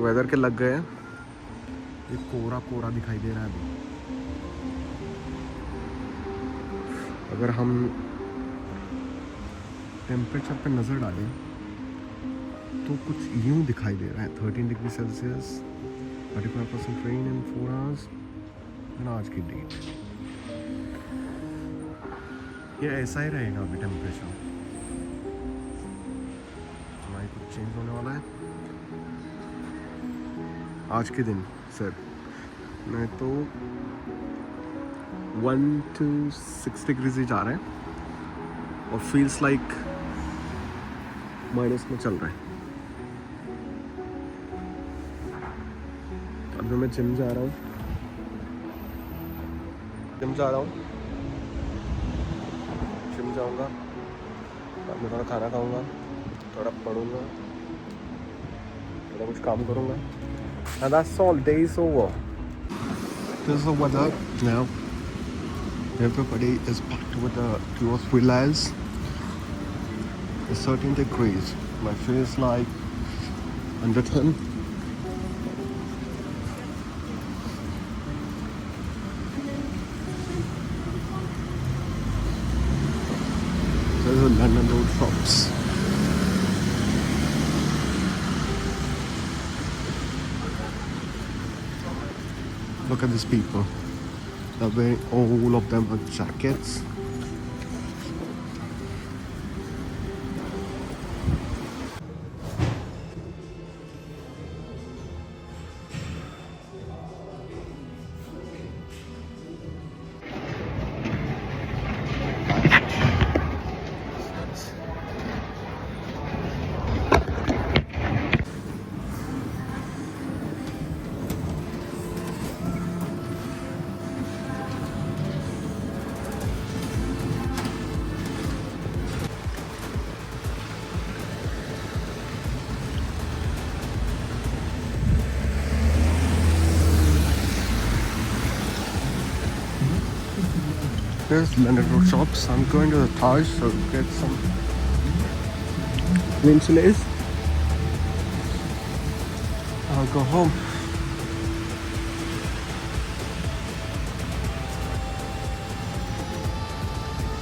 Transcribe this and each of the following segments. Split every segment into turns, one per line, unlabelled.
Weather के लग गए हैं। ये कोरा कोरा दिखाई दे रहा है अभी। अगर हम टेम्परेचर पे नज़र डालें तो कुछ यूं दिखाई दे रहा है 13 डिग्री सेल्सियस, 35% रेन इन 4 आवर्स। आज की डेट ये ऐसा ही रहेगा अभी टेम्परेचर। हमारी कुछ चेंज होने वाला है आज के दिन सर। नहीं तो 1 to 6 डिग्रीज ही जा रहे हैं और फील्स लाइक माइनस में चल रहा है। अभी मैं जिम जा रहा हूँ, जिम जाऊँगा, बाद में थोड़ा खाना खाऊँगा, थोड़ा पढ़ूँगा, थोड़ा कुछ काम करूँगा। And that's all, day is over. This is the weather now. Everybody is packed with the 2 or 3 layers. It's 13 degrees. My face like under 10. There's a London road shops. Look at these people. They're wearing, all of them have jackets. There's London road shops. I'm going to the Taj to get some linseeds. I'll go home.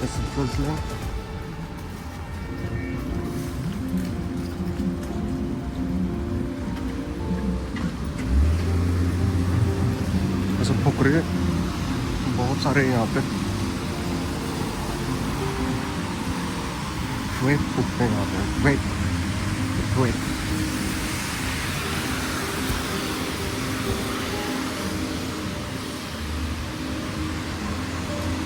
It's drizzling. ऐसे फुकरे बहुत सारे हैं यहाँ पे। Wait फूकते हैं यहाँ पे, wait.